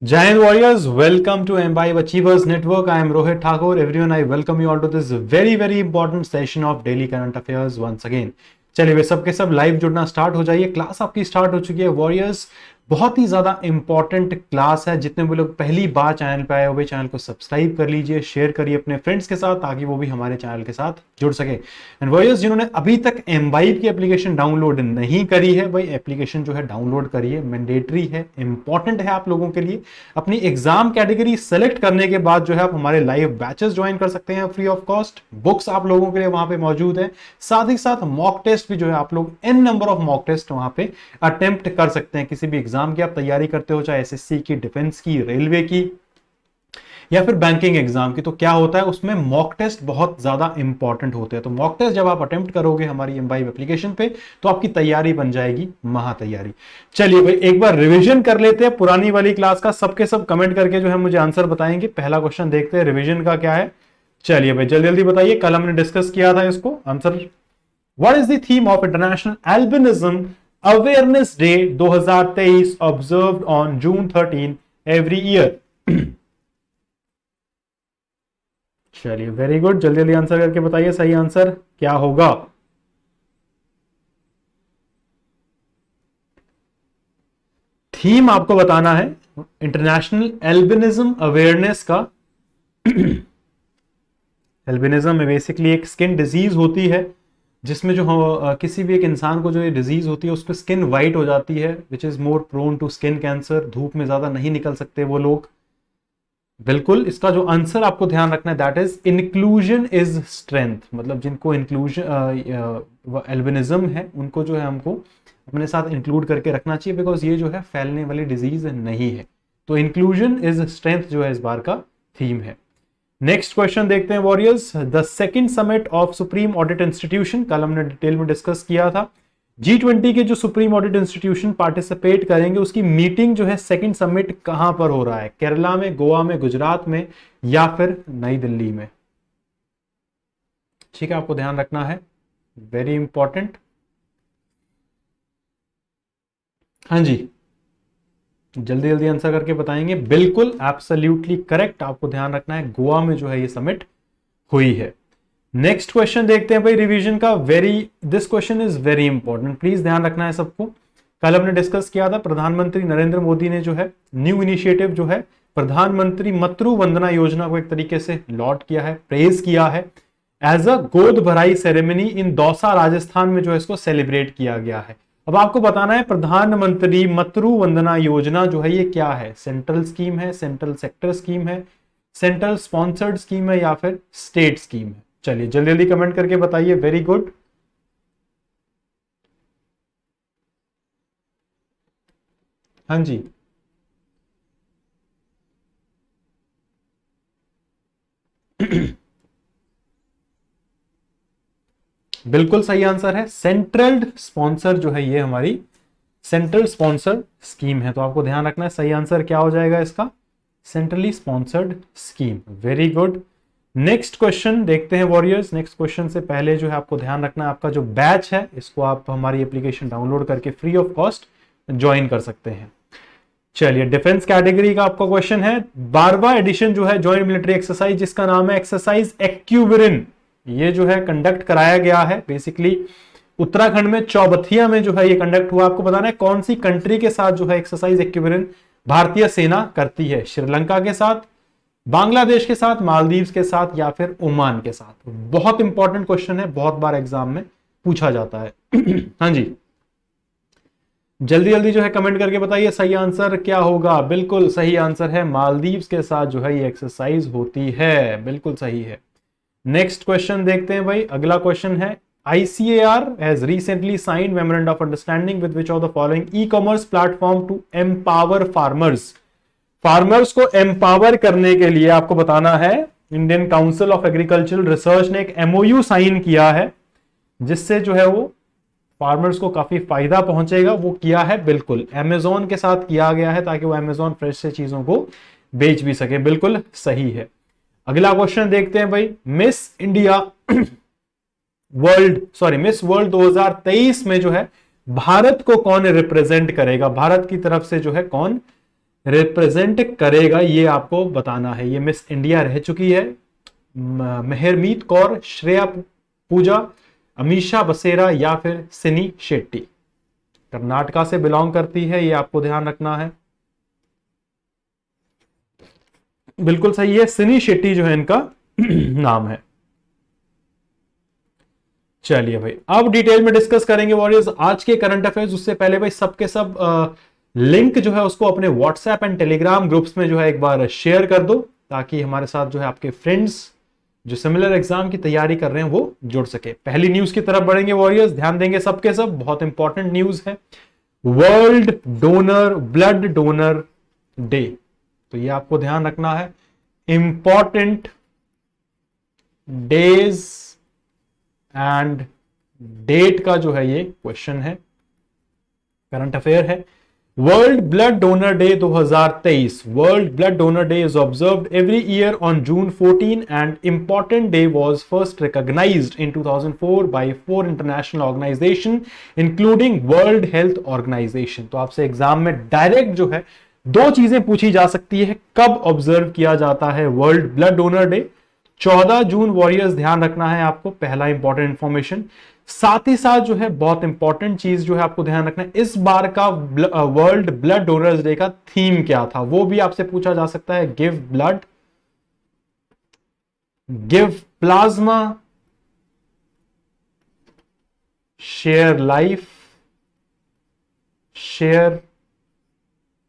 Jai Hind Warriors, welcome to Imbibe Achievers Network. I am Rohit Thakur. Everyone, I welcome you all to this very important session of Daily Current Affairs once again. चलिए वे सब के सब live जुड़ना start हो जाइए। Class आपकी start हो चुकी है वॉरियर्स। बहुत ही ज्यादा इंपॉर्टेंट क्लास है। जितने भी लोग पहली बार चैनल पे आए हुए चैनल को सब्सक्राइब कर लीजिए, शेयर करिए अपने फ्रेंड्स के साथ ताकि वो भी हमारे चैनल के साथ जुड़ सके। एंड वॉरियर्स जिन्होंने अभी तक एम्बाइब की एप्लीकेशन डाउनलोड नहीं करी है, भाई एप्लीकेशन जो है डाउनलोड करिए, मैंडेटरी है, इंपॉर्टेंट है आप लोगों के लिए। अपनी एग्जाम कैटेगरी सेलेक्ट करने के बाद जो है आप हमारे लाइव बैचेस ज्वाइन कर सकते हैं फ्री ऑफ कॉस्ट। बुक्स आप लोगों के लिए वहां पे मौजूद है, साथ ही साथ मॉक टेस्ट भी जो है आप लोग an number of mock test वहां पे अटेम्प्ट कर सकते हैं। किसी भी एग्जाम की आप तैयारी करते हो, चाहे एसएससी की, डिफेंस की, रेलवे की या फिर बैंकिंग एग्जाम की, तो क्या होता है उसमें मॉक टेस्ट बहुत ज्यादा इंपॉर्टेंट होते हैं। तो मॉक टेस्ट जब आप अटेम्प्ट करोगे हमारी एम्बाइब एप्लीकेशन पे तो आपकी तैयारी बन जाएगी महा तैयारी। चलिए भाई एक बार रिवीजन कर लेते हैं पुरानी वाली क्लास का। सबके सब कमेंट करके जो है मुझे आंसर बताएंगे। पहला क्वेश्चन देखते हैं रिवीजन का क्या है। चलिए भाई जल्दी जल्दी बताइए, कल हमने डिस्कस किया था इसको। Answer, what is the theme of international albinism awareness day 2023 observed on June 13 every year? चलिए वेरी गुड, जल्दी जल्दी आंसर करके बताइए सही आंसर क्या होगा। थीम आपको बताना है इंटरनेशनल एल्बिनिज्म अवेयरनेस का। एल्बिनिज्म में बेसिकली एक स्किन डिजीज होती है जिसमें जो किसी भी एक इंसान को जो ये डिजीज होती है उस पर स्किन वाइट हो जाती है, which is more prone to skin cancer. धूप में ज्यादा नहीं निकल सकते वो लोग। बिल्कुल, इसका जो आंसर आपको ध्यान रखना है that is inclusion is strength. मतलब जिनको इंक्लूजन एल्बिनिज्म है उनको जो है हमको अपने साथ इंक्लूड करके रखना चाहिए, बिकॉज ये जो है फैलने वाली डिजीज नहीं है। तो इंक्लूजन इज स्ट्रेंथ जो है इस बार का थीम है। नेक्स्ट क्वेश्चन देखते हैं warriors. The second summit of supreme audit institution, कल हमने डिटेल में डिस्कस किया था। G20 के जो सुप्रीम ऑडिट इंस्टीट्यूशन पार्टिसिपेट करेंगे उसकी मीटिंग जो है सेकंड समिट कहां पर हो रहा है? केरला में, गोवा में, गुजरात में या फिर नई दिल्ली में? ठीक है, आपको ध्यान रखना है, वेरी इंपॉर्टेंट। हाँ जी, जल्दी जल्दी आंसर करके बताएंगे। बिल्कुल एब्सोल्युटली करेक्ट, आपको ध्यान रखना है गोवा में जो है ये समिट हुई है। नेक्स्ट क्वेश्चन देखते हैं भाई रिवीजन का। This question is very important, please ध्यान रखना है सबको। कल हमने डिस्कस किया था प्रधानमंत्री नरेंद्र मोदी ने जो है न्यू इनिशिएटिव जो है प्रधानमंत्री मातृ वंदना योजना को एक तरीके से लॉन्च किया है, प्रेज किया है। एज अ गोद भराई सेरेमनी इन दौसा राजस्थान में जो है इसको सेलिब्रेट किया गया है। अब आपको बताना है प्रधानमंत्री मातृ वंदना योजना जो है ये क्या है? सेंट्रल स्कीम है, सेंट्रल सेक्टर स्कीम है, सेंट्रल स्पॉन्सर्ड स्कीम है या फिर स्टेट स्कीम है? चलिए जल्दी जल्दी कमेंट करके बताइए। Very good. हाँ जी, बिल्कुल सही आंसर है। सेंट्रल स्पॉन्सर जो है ये हमारी सेंट्रल स्पॉन्सर्ड स्कीम है। तो आपको ध्यान रखना है सही आंसर क्या हो जाएगा इसका? Centrally sponsored scheme. Very good. Next question देखते हैं वॉरियर्स। नेक्स्ट क्वेश्चन से पहले जो है आपको ध्यान रखना है आपका जो बैच है इसको आप हमारी एप्लीकेशन डाउनलोड करके फ्री ऑफ कॉस्ट ज्वाइन कर सकते हैं। चलिए डिफेंस कैटेगरी का आपका क्वेश्चन है। 12वां एडिशन जो है ज्वाइंट मिलिट्री एक्सरसाइज जिसका नाम है एक्सरसाइज एक्यूबरिन, ये जो है कंडक्ट कराया गया है बेसिकली उत्तराखंड में चौबथिया में जो है ये कंडक्ट हुआ। आपको बताना है कौन सी कंट्री के साथ जो है एक्सरसाइज एक्यूबरिन भारतीय सेना करती है? श्रीलंका के साथ, बांग्लादेश के साथ, मालदीव्स के साथ या फिर ओमान के साथ? बहुत इंपॉर्टेंट क्वेश्चन है, बहुत बार एग्जाम में पूछा जाता है। हाँ जी, जल्दी जल्दी जो है कमेंट करके बताइए सही आंसर क्या होगा। बिल्कुल सही आंसर है मालदीव्स के साथ जो है ये एक्सरसाइज होती है, बिल्कुल सही है। नेक्स्ट क्वेश्चन देखते हैं भाई। अगला क्वेश्चन है ICAR has recently signed memorandum of understanding with which of the following e-commerce platform to empower farmers? Farmers को एम्पावर करने के लिए आपको बताना है Indian council of agricultural research ने एक एमओयू साइन किया है, जिससे जो है वो फार्मर्स को काफी फायदा पहुंचेगा। वो किया है बिल्कुल अमेजोन के साथ किया गया है, ताकि वो अमेजोन फ्रेश से चीजों को बेच भी सके। बिल्कुल सही है। अगला क्वेश्चन देखते हैं भाई। मिस वर्ल्ड 2023 में जो है भारत को कौन रिप्रेजेंट करेगा, भारत की तरफ से जो है कौन रिप्रेजेंट करेगा, ये आपको बताना है। ये मिस इंडिया रह चुकी है मेहरमीत कौर, श्रेया पूजा, अमीषा बसेरा या फिर सिनी शेट्टी। कर्नाटका से बिलोंग करती है, ये आपको ध्यान रखना है। बिल्कुल सही है, सिनी शेट्टी जो है इनका नाम है। चलिए भाई, अब डिटेल में डिस्कस करेंगे वॉरियर्स आज के करंट अफेयर्स। उससे पहले भाई सबके सब लिंक जो है उसको अपने व्हाट्सएप एंड टेलीग्राम ग्रुप्स में जो है एक बार शेयर कर दो, ताकि हमारे साथ जो है आपके फ्रेंड्स जो सिमिलर एग्जाम की तैयारी कर रहे हैं वो जुड़ सके। पहली न्यूज की तरफ बढ़ेंगे वॉरियर्स, ध्यान देंगे सबके सब, बहुत इंपॉर्टेंट न्यूज है। वर्ल्ड ब्लड डोनर डे, तो ये आपको ध्यान रखना है। इंपॉर्टेंट डेज एंड डेट का जो है ये क्वेश्चन है, करंट अफेयर है। World blood donor day 2023। World blood donor day is observed every year on June 14 and important day was first recognized in 2004 by 4 international organizations including World Health Organization। तो आपसे exam में direct जो है दो चीजें पूछी जा सकती है, कब ऑब्जर्व किया जाता है वर्ल्ड ब्लड डोनर डे। 14 जून वॉरियर्स, ध्यान रखना है आपको, पहला इंपॉर्टेंट इंफॉर्मेशन। साथ ही साथ जो है बहुत इंपॉर्टेंट चीज जो है आपको ध्यान रखना है, इस बार का वर्ल्ड ब्लड डोनर्स डे का थीम क्या था, वो भी आपसे पूछा जा सकता है। Give blood, give plasma, share life, share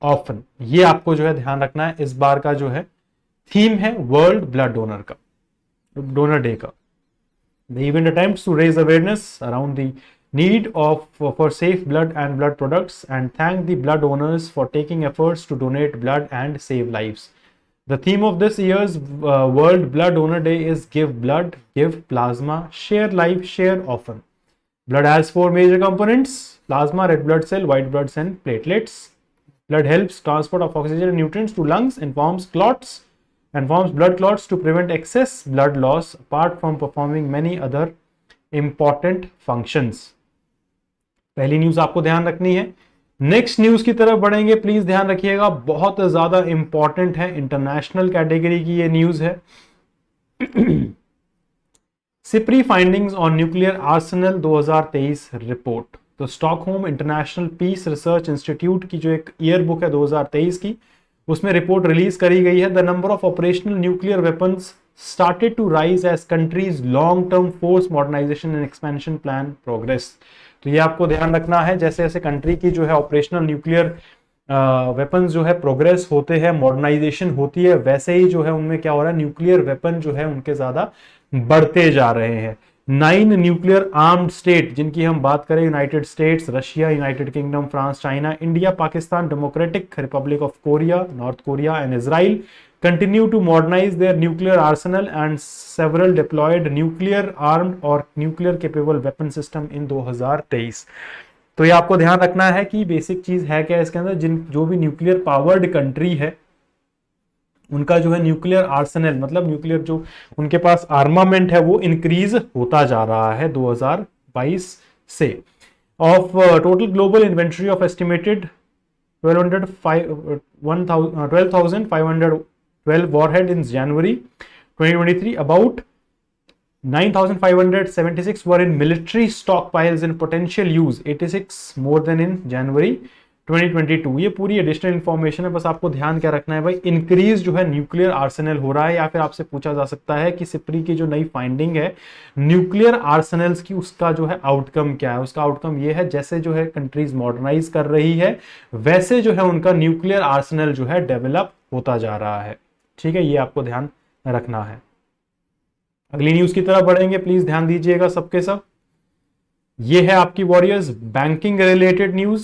often. ये आपको जो है ध्यान रखना है, इस बार का जो है थीम है वर्ल्ड ब्लड डोनर डे का। The event attempts to raise awareness around the need for safe blood and blood products and thank the blood donors for taking efforts to donate blood and save lives. The theme of this year's World Blood Donor Day is Give Blood, Give Plasma, Share Life, Share Often. Blood has 4 major components: plasma, red blood cell, white blood cell, and platelets. Blood helps transport of oxygen and nutrients to lungs and forms blood clots to prevent excess blood loss apart from performing many other important functions। पहली news आपको ध्यान रखनी है। Next news की तरफ बढ़ेंगे, please ध्यान रखिएगा, बहुत ज्यादा इंपॉर्टेंट है, इंटरनेशनल कैटेगरी की ये न्यूज है। SIPRI findings on nuclear arsenal 2023 report. तो Stockholm International Peace Research Institute की जो एक ईयर बुक है 2023 की, उसमें रिपोर्ट रिलीज करी गई है। The number of operational nuclear weapons started to rise as countries long term force modernisation and expansion plan progress. तो ये आपको ध्यान रखना है, जैसे जैसे कंट्री की जो है ऑपरेशनल न्यूक्लियर वेपन्स जो है प्रोग्रेस होते हैं, मॉडर्नाइजेशन होती है, वैसे ही जो है उनमें क्या हो रहा है, न्यूक्लियर वेपन जो है उनके ज्यादा बढ़ते जा रहे हैं। 9 न्यूक्लियर आर्म्ड स्टेट, जिनकी हम बात करें, United states, Russia, United kingdom, France, China, India, Pakistan, democratic Republic of Korea, north Korea and Israel continue to modernize their nuclear arsenal and several deployed nuclear armed or nuclear capable weapon system in 2023। तो ये आपको ध्यान रखना है कि basic चीज है क्या इसके अंदर, जो भी न्यूक्लियर पावर्ड कंट्री है उनका जो है न्यूक्लियर आर्सेनल, मतलब न्यूक्लियर जो उनके पास आर्मामेंट है वो इंक्रीज होता जा रहा है 2022 से। Of total global inventory of estimated 12,512 warhead in January 2023, about 9,576 were in military stockpiles in potential use, 86 more than in January 2022। ये पूरी एडिशनल इंफॉर्मेशन है, बस आपको ध्यान क्या रखना है भाई, इंक्रीज जो है न्यूक्लियर आर्सेनल हो रहा है। या फिर आपसे पूछा जा सकता है कि सिप्री की जो नई फाइंडिंग है न्यूक्लियर आर्सेनल्स की, उसका जो है आउटकम क्या है। उसका आउटकम ये है, जैसे जो है कंट्रीज मॉडर्नाइज कर रही है वैसे जो है उनका न्यूक्लियर आर्सेनल जो है डेवलप होता जा रहा है। ठीक है, ये आपको ध्यान रखना है। अगली न्यूज की तरफ बढ़ेंगे, प्लीज ध्यान दीजिएगा सबके सब। ये है आपकी warriors banking related news.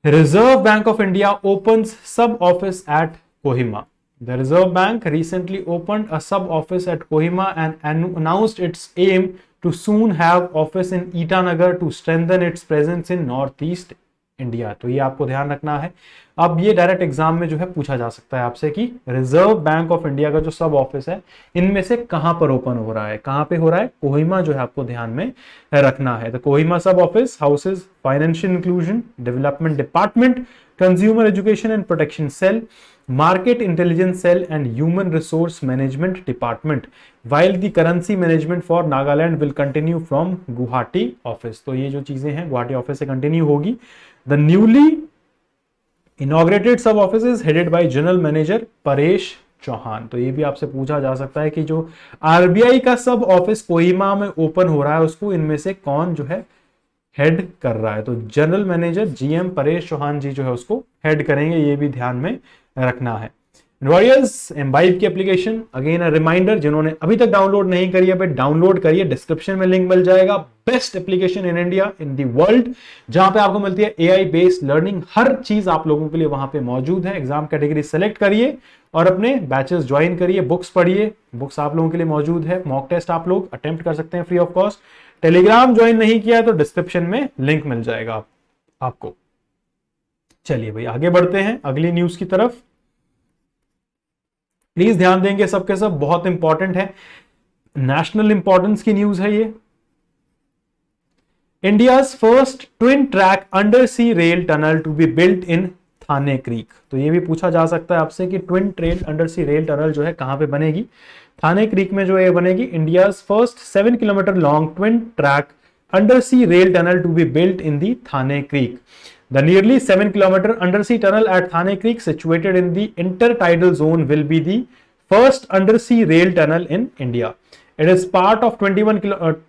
Reserve Bank of India opens sub office at Kohima. The Reserve Bank recently opened a sub office at Kohima and announced its aim to soon have office in Itanagar to strengthen its presence in Northeast India. तो ये आपको ध्यान रखना है। अब ये direct exam में जो है पूछा जा सकता है आपसे कि रिजर्व बैंक ऑफ इंडिया का जो सब ऑफिस है इनमें से कहां पर ओपन हो रहा है, कहां पे हो रहा है, कोहिमा जो है आपको ध्यान में रखना है। तो Kohima sub office houses financial inclusion development department, consumer education and protection cell, market intelligence cell and human resource management department, while the currency management for Nagaland will continue from Guwahati office। तो ये जो चीजें हैं Guwahati office से continue होगी। The newly inaugurated sub office is headed by general manager Paresh Chauhan. तो ये भी आपसे पूछा जा सकता है कि जो आरबीआई का सब ऑफिस कोहिमा में ओपन हो रहा है उसको इनमें से कौन जो है हेड कर रहा है। तो general manager GM Paresh Chauhan ji जो है उसको हेड करेंगे, ये भी ध्यान में रखना है। वॉरियर्स एम्बाइब की एप्लीकेशन अगेन अ रिमाइंडर, जिन्होंने अभी तक डाउनलोड नहीं करी है डाउनलोड करिए, डिस्क्रिप्शन में लिंक मिल जाएगा। Best application in India in the world, जहां पे आपको मिलती है एआई बेस्ड लर्निंग, हर चीज आप लोगों के लिए वहां पे मौजूद है। एग्जाम कैटेगरी सेलेक्ट करिए और अपने बैचेस ज्वाइन करिए, बुक्स पढ़िए, बुक्स आप लोगों के लिए मौजूद है। मॉक टेस्ट आप लोग अटेम्प्ट कर सकते हैं free of cost. Telegram join नहीं किया तो डिस्क्रिप्शन में लिंक मिल जाएगा आपको। चलिए भाई आगे बढ़ते हैं अगली न्यूज की तरफ। प्लीज ध्यान देंगे सबके सब, बहुत इंपॉर्टेंट है, नेशनल इंपॉर्टेंस की न्यूज है ये। India's first twin track under sea rail tunnel to be built in Thane creek. तो ये भी पूछा जा सकता है आपसे कि twin train under sea rail tunnel जो है कहां पे बनेगी। थाने क्रीक में जो है बनेगी। India's first 7 kilometre long twin track undersea rail tunnel to be built in the Thane Creek. The nearly 7-kilometer undersea tunnel at Thane Creek, situated in the intertidal zone, will be the first undersea rail tunnel in India. It is part of 21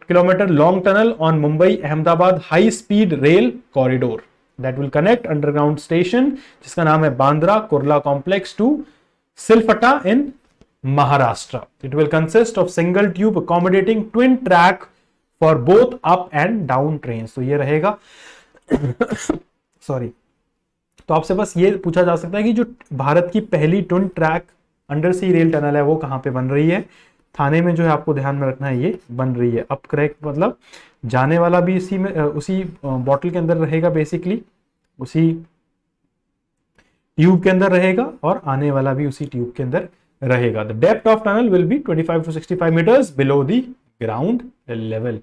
kilometer long tunnel on Mumbai-Ahmedabad high-speed rail corridor that will connect underground station, जिसका नाम है Bandra Kurla complex, to Silphata in Maharashtra. It will consist of single tube accommodating twin track for both up and down trains. तो ये रहेगा sorry. तो आपसे बस ये पूछा जा सकता है कि जो भारत की पहली twin track under sea rail tunnel है वो कहाँ पे बन रही है। थाने में जो है आपको ध्यान में रखना है ये बन रही है। अब करेक्ट मतलब जाने वाला भी इसी में उसी बॉटल के अंदर रहेगा, बेसिकली उसी ट्यूब के अंदर रहेगा और आने वाला भी उसी ट्यूब के अंदर रहेगा। The depth of tunnel will be 25 to 65 metres below the ground level.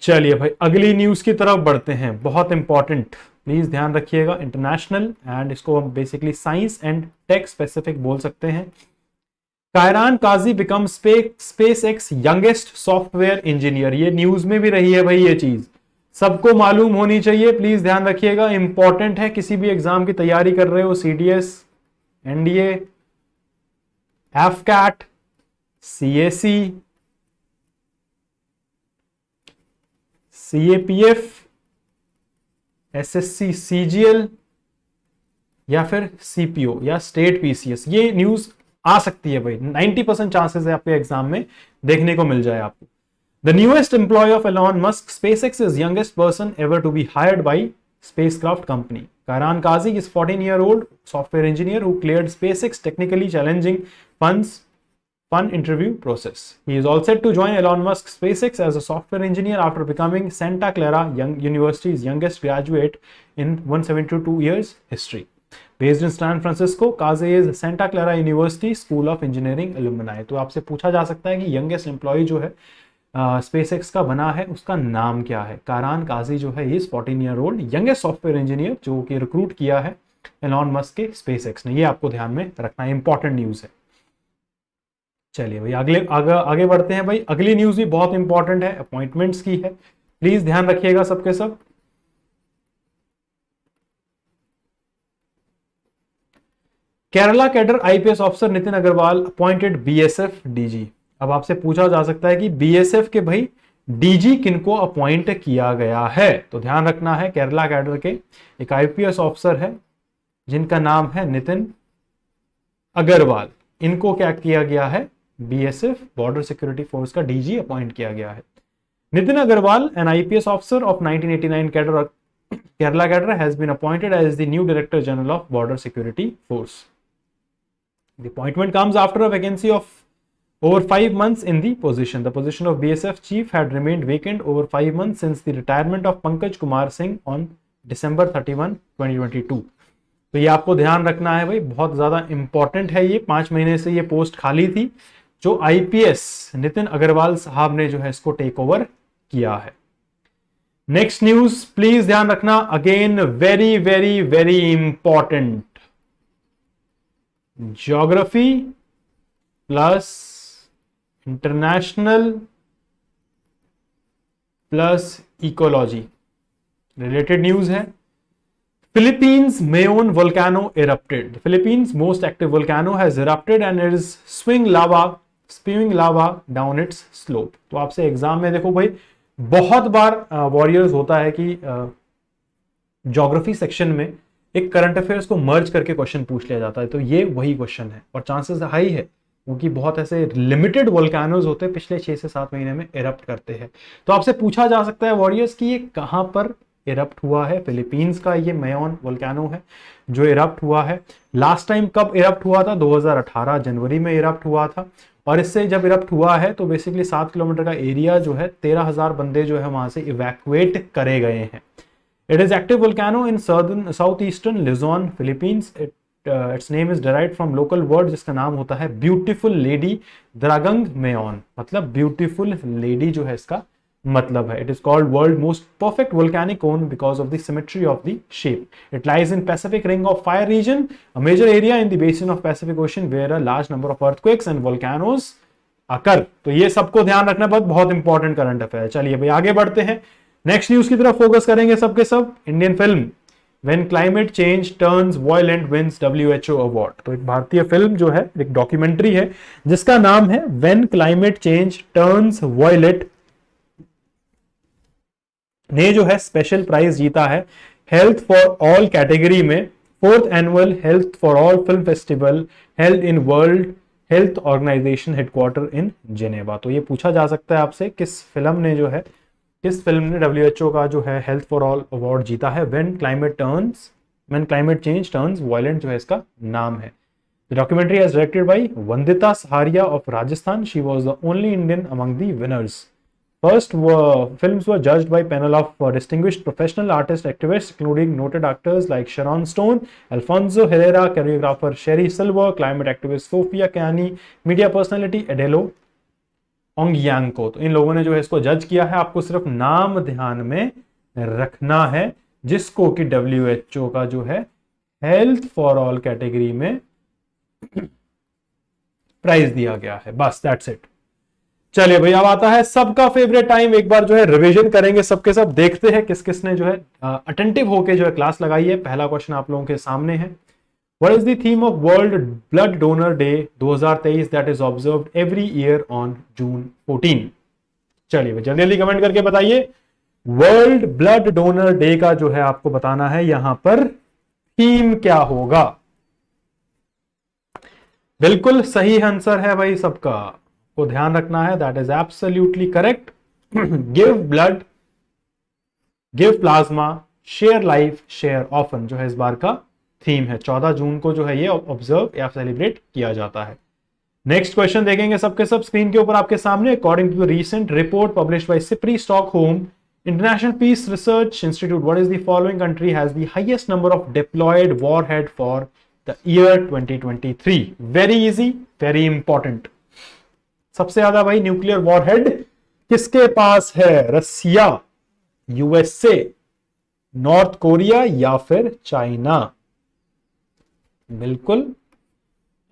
चलिए भाई अगली न्यूज की तरफ बढ़ते हैं, बहुत इंपॉर्टेंट, प्लीज ध्यान रखिएगा। इंटरनेशनल एंड इसको हम basically science and tech specific बोल सकते हैं। Kairan Quazi become SpaceX youngest software engineer. ये न्यूज में भी रही है भाई, ये चीज सबको मालूम होनी चाहिए, प्लीज ध्यान रखिएगा, इंपॉर्टेंट है। किसी भी एग्जाम की तैयारी कर रहे हो, CDS, NDA, AFCAT, CAC, CAPF, SSC, CGL या फिर सीपीओ या स्टेट पीसीएस, ये न्यूज आ सकती है भाई। 90% चांसेस है आपके एग्जाम में देखने को मिल जाए आपको। The newest employ of Elon Musk, SpaceX is youngest person ever to be hired by spacecraft company. Kairan Kazi is 14-year-old software engineer who cleared SpaceX technically challenging fun interview process. He is all set to join Elon Musk's SpaceX as a software engineer after becoming Santa Clara University's youngest graduate in 172 years history. Based in San Francisco, Kazi is Santa Clara University School of Engineering alumni. तो आपसे पूछा जा सकता है कि youngest employ जो है SpaceX का बना है उसका नाम क्या है। कारान काजी जो है is 14-year-old youngest software engineer जो कि रिक्रूट किया है एलॉन मस्क के SpaceX ने। ये आपको ध्यान में रखना है, इंपॉर्टेंट न्यूज है। चलिए भाई आगे बढ़ते हैं भाई। अगली न्यूज भी बहुत इंपॉर्टेंट है, अपॉइंटमेंट्स की है, प्लीज ध्यान रखिएगा सबके सब। Kerala cadre IPS officer Nitin Agarwal appointed BSF DG. अब आपसे पूछा जा सकता है कि बीएसएफ के भाई डीजी किनको अपॉइंट किया गया है। तो ध्यान रखना है केरला कैडर के एक आईपीएस ऑफिसर है जिनका नाम है नितिन अग्रवाल, इनको क्या किया गया है, बीएसएफ बॉर्डर सिक्योरिटी फोर्स का डीजी अपॉइंट किया गया है। Nitin Agarwal, an IPS officer of 1989 cadre Kerala cadre, has been appointed as the new director general of border security force. The appointment comes after a vacancy of over 5 months in the position. The position of BSF chief had remained vacant over 5 months since the retirement of Pankaj Kumar Singh on December 31, 2022. तो ये आपको ध्यान रखना है भाई, बहुत ज्यादा important है ये। 5 महीने से ये पोस्ट खाली थी, जो आईपीएस नितिन अग्रवाल साहब ने जो है इसको टेक ओवर किया है। नेक्स्ट न्यूज प्लीज ध्यान रखना, again very very very important. Geography plus international plus ecology related news है। Philippines Mayon volcano erupted. The Philippines' most active volcano has erupted and it is spewing lava down its slope. तो आपसे exam में देखो भाई, बहुत बार warriors होता है कि ज्योग्राफी सेक्शन में एक करंट अफेयर्स को मर्ज करके क्वेश्चन पूछ लिया जाता है, तो ये वही क्वेश्चन है और चांसेस हाई है क्योंकि बहुत ऐसे लिमिटेड वोल्केनोज होते हैं पिछले 6 से 7 महीने में इरप्ट करते हैं। तो आपसे पूछा जा सकता है वॉरियर्स कि ये कहां पर इरप्ट हुआ है। फिलीपींस का ये मेयोन वोल्केनो है जो इरप्ट हुआ है। लास्ट टाइम कब इरप्ट हुआ था? 2018 जनवरी में इरप्ट हुआ था। और इससे जब इरप्ट हुआ है तो बेसिकली 7 किलोमीटर का एरिया जो है 13,000 बंदे जो है वहां से इवैक्यूएट करे गए हैं। It is active volcano in south eastern Luzon Philippines. Its name is derived from local word जिसका नाम होता है ब्यूटीफुल लेडी द्रागंग मेयोन, मतलब ब्यूटीफुल लेडी जो है इसका मतलब है। It is called world most perfect volcanic cone because of the symmetry of the shape. It lies in Pacific ring of fire region, a major area in the basin of Pacific Ocean where a large number of earthquakes and volcanoes occur. तो ये सबको ध्यान रखना, बहुत important current affair. चलिए भाई आगे बढ़ते हैं, नेक्स्ट न्यूज की तरफ फोकस करेंगे सबके सब। Indian film when climate change turns violent wins WHO award. तो एक भारतीय फिल्म जो है, एक डॉक्यूमेंट्री है जिसका नाम है when climate change turns violent, ने जो है स्पेशल प्राइज जीता है हेल्थ फॉर ऑल कैटेगरी में 4th annual health for all film festival held in World Health Organization headquarter in Geneva. तो ये पूछा जा सकता है आपसे किस फिल्म ने WHO का जो है हेल्थ फॉर ऑल अवार्ड जीता है। When climate change turns violent जो है इसका नाम है। The documentary has directed by Vandita Saharia of Rajasthan. She was the only Indian among the winners. First films were judged by panel of distinguished professional artists, activists, including noted actors like Sharon Stone, Alfonso Herrera, choreographer Sherry Silver, climate activist Sofia Keani, media personality Adelo Ongyangko। तो इन लोगों ने जो है इसको जज किया है। आपको सिर्फ नाम ध्यान में रखना है जिसको कि WHO का जो है हेल्थ फॉर ऑल कैटेगरी में प्राइज दिया गया है। बस दैट्स इट। चलिए भाई अब आता है सबका फेवरेट टाइम, एक बार जो है रिवीजन करेंगे सबके सब, देखते हैं किस किस ने जो है अटेंटिव होके जो है क्लास लगाई है। पहला क्वेश्चन आप लोगों के सामने है, what is the theme of world blood donor day 2023 that is observed every year on June 14। चलिए भाई जल्दी जल्दी कमेंट करके बताइए। वर्ल्ड ब्लड डोनर डे का जो है आपको बताना है यहां पर थीम क्या होगा। बिल्कुल सही आंसर है भाई सबका, को ध्यान रखना है, that is absolutely correct. Give blood, give plasma, share life, share often जो है इस बार का थीम है। 14 जून को जो है ये ऑब्जर्व या सेलिब्रेट किया जाता है। नेक्स्ट क्वेश्चन देखेंगे सबके सब स्क्रीन के ऊपर आपके सामने। According to the recent report published by SIPRI Stockholm International Peace Research Institute, what is the following country has the highest number of deployed warhead for the year 2023? Very easy, very important. सबसे ज्यादा भाई nuclear warhead किसके पास है? रसिया, USA, north Korea या फिर China? बिल्कुल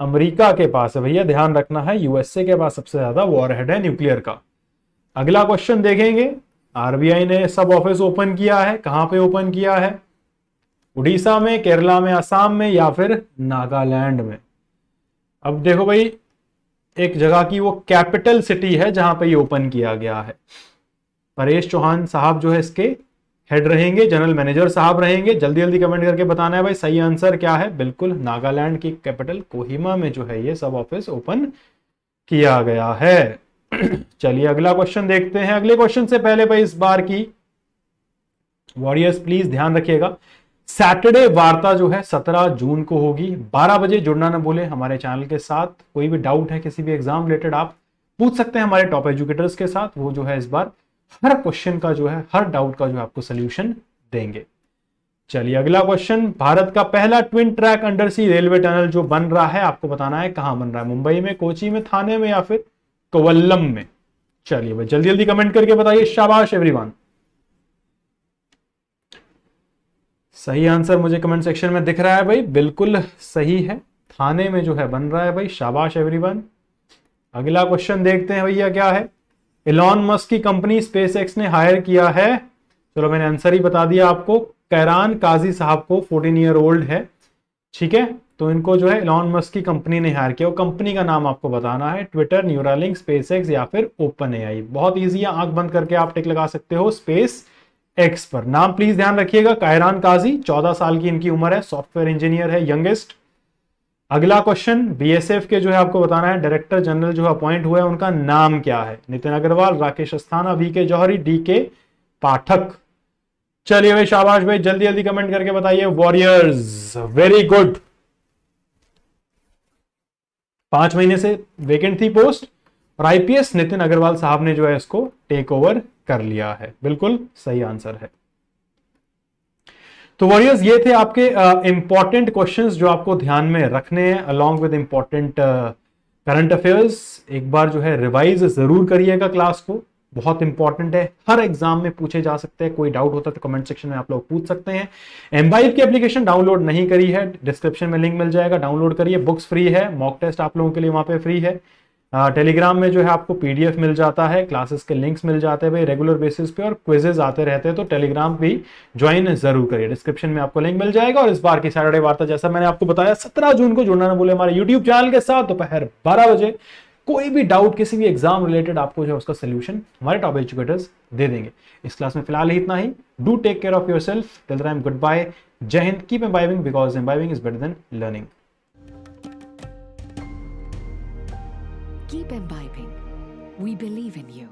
America के पास है भैया, ध्यान रखना है। यूएसए के पास सबसे ज्यादा वॉरहेड है न्यूक्लियर का। अगला क्वेश्चन देखेंगे, आरबीआई ने सब ऑफिस ओपन किया है, कहां पे ओपन किया है? उड़ीसा में, केरला में, असम में या फिर नागालैंड में? अब देखो भाई एक जगह की वो कैपिटल सिटी है जहां पे ये ओपन किया गया है। परेश चौहान साहब जो है इसके हेड रहेंगे, जनरल मैनेजर साहब रहेंगे। जल्दी जल्दी कमेंट करके बताना है भाई सही आंसर क्या है। बिल्कुल नागालैंड की कैपिटल कोहिमा में जो है ये सब ऑफिस ओपन किया गया है। चलिए अगला क्वेश्चन देखते हैं। अगले क्वेश्चन से पहले भाई इस बार की वॉरियर्स प्लीज ध्यान रखिएगा, सैटरडे वार्ता जो है 17 जून को होगी, 12 बजे। जुड़ना ना भूले हमारे चैनल के साथ। कोई भी डाउट है किसी भी एग्जाम रिलेटेड आप पूछ सकते हैं हमारे टॉप एजुकेटर्स के साथ। वो जो है इस बार हर क्वेश्चन का जो है, हर डाउट का जो है आपको सोल्यूशन देंगे। चलिए अगला क्वेश्चन, भारत का पहला ट्विन ट्रैक अंडर सी रेलवे टनल जो बन रहा है, आपको बताना है कहां बन रहा है, मुंबई में, कोची में, थाने में या फिर कोवल्लम में। चलिए भाई जल्दी जल्दी कमेंट करके बताइए। शाबाश एवरीवन। सही आंसर मुझे कमेंट सेक्शन में दिख रहा है भाई, बिल्कुल सही है, थाने में जो है बन रहा है भाई। शाबाश एवरीवन। अगला क्वेश्चन देखते हैं भैया क्या है। इलॉन मस्क की कंपनी स्पेस एक्स ने हायर किया है, चलो मैंने आंसर ही बता दिया आपको, कैरान काजी साहब को, 14 ईयर ओल्ड है, ठीक है। तो इनको जो है इलॉन मस्क की कंपनी ने हायर किया। वो कंपनी का नाम आपको बताना है, ट्विटर, न्यूरालिंक, स्पेस एक्स या फिर ओपन एआई। बहुत ईजी है, आंख बंद करके आप टिक लगा सकते हो स्पेस एक्स पर। नाम प्लीज ध्यान रखिएगा, कैरान काजी, 14 साल की इनकी उम्र है, सॉफ्टवेयर इंजीनियर है, यंगेस्ट। अगला क्वेश्चन, बीएसएफ के जो है आपको बताना है डायरेक्टर जनरल जो अपॉइंट हुआ है उनका नाम क्या है, नितिन अग्रवाल, राकेश अस्थाना, वीके जौहरी, डीके पाठक। चलिए भाई शाबाश भाई, जल्दी जल्दी कमेंट करके बताइए। Warriors, very good. 5 महीने से वेकेंट थी पोस्ट और आईपीएस नितिन अग्रवाल साहब ने जो है इसको टेक ओवर कर लिया है। बिल्कुल सही आंसर है। तो वॉरियर्स ये थे आपके इंपॉर्टेंट क्वेश्चंस जो आपको ध्यान में रखने हैं along with important current affairs. एक बार जो है रिवाइज जरूर करिएगा क्लास को, बहुत इंपॉर्टेंट है, हर एग्जाम में पूछे जा सकते हैं। कोई डाउट होता है तो कमेंट सेक्शन में आप लोग पूछ सकते हैं। एम्बाइब की एप्लीकेशन डाउनलोड नहीं करी है, डिस्क्रिप्शन में लिंक मिल जाएगा, डाउनलोड करिए। बुक्स फ्री है, मॉक टेस्ट आप लोगों के लिए वहां पे फ्री है। टेलीग्राम में जो है आपको पीडीएफ मिल जाता है, क्लासेस के लिंक्स मिल जाते हैं भाई रेगुलर बेसिस पे, और क्विजेज आते रहते हैं। तो टेलीग्राम भी ज्वाइन जरूर करिए, डिस्क्रिप्शन में आपको लिंक मिल जाएगा। और इस बार की सैटरडे वार्ता जैसा मैंने आपको बताया 17 जून को जुड़ना ना भूले हमारे यूट्यूब चैनल के साथ, दोपहर 12 बजे। कोई भी डाउट किसी भी एग्जाम रिलेटेड आपको जो है उसका सोल्यूशन हमारे टॉप एजुकेटर्स दे देंगे। इस क्लास में फिलहाल इतना ही। Do take care of yourself, till then goodbye, जय हिंद, keep imbibing because imbibing is better than learning. Keep imbibing. We believe in you.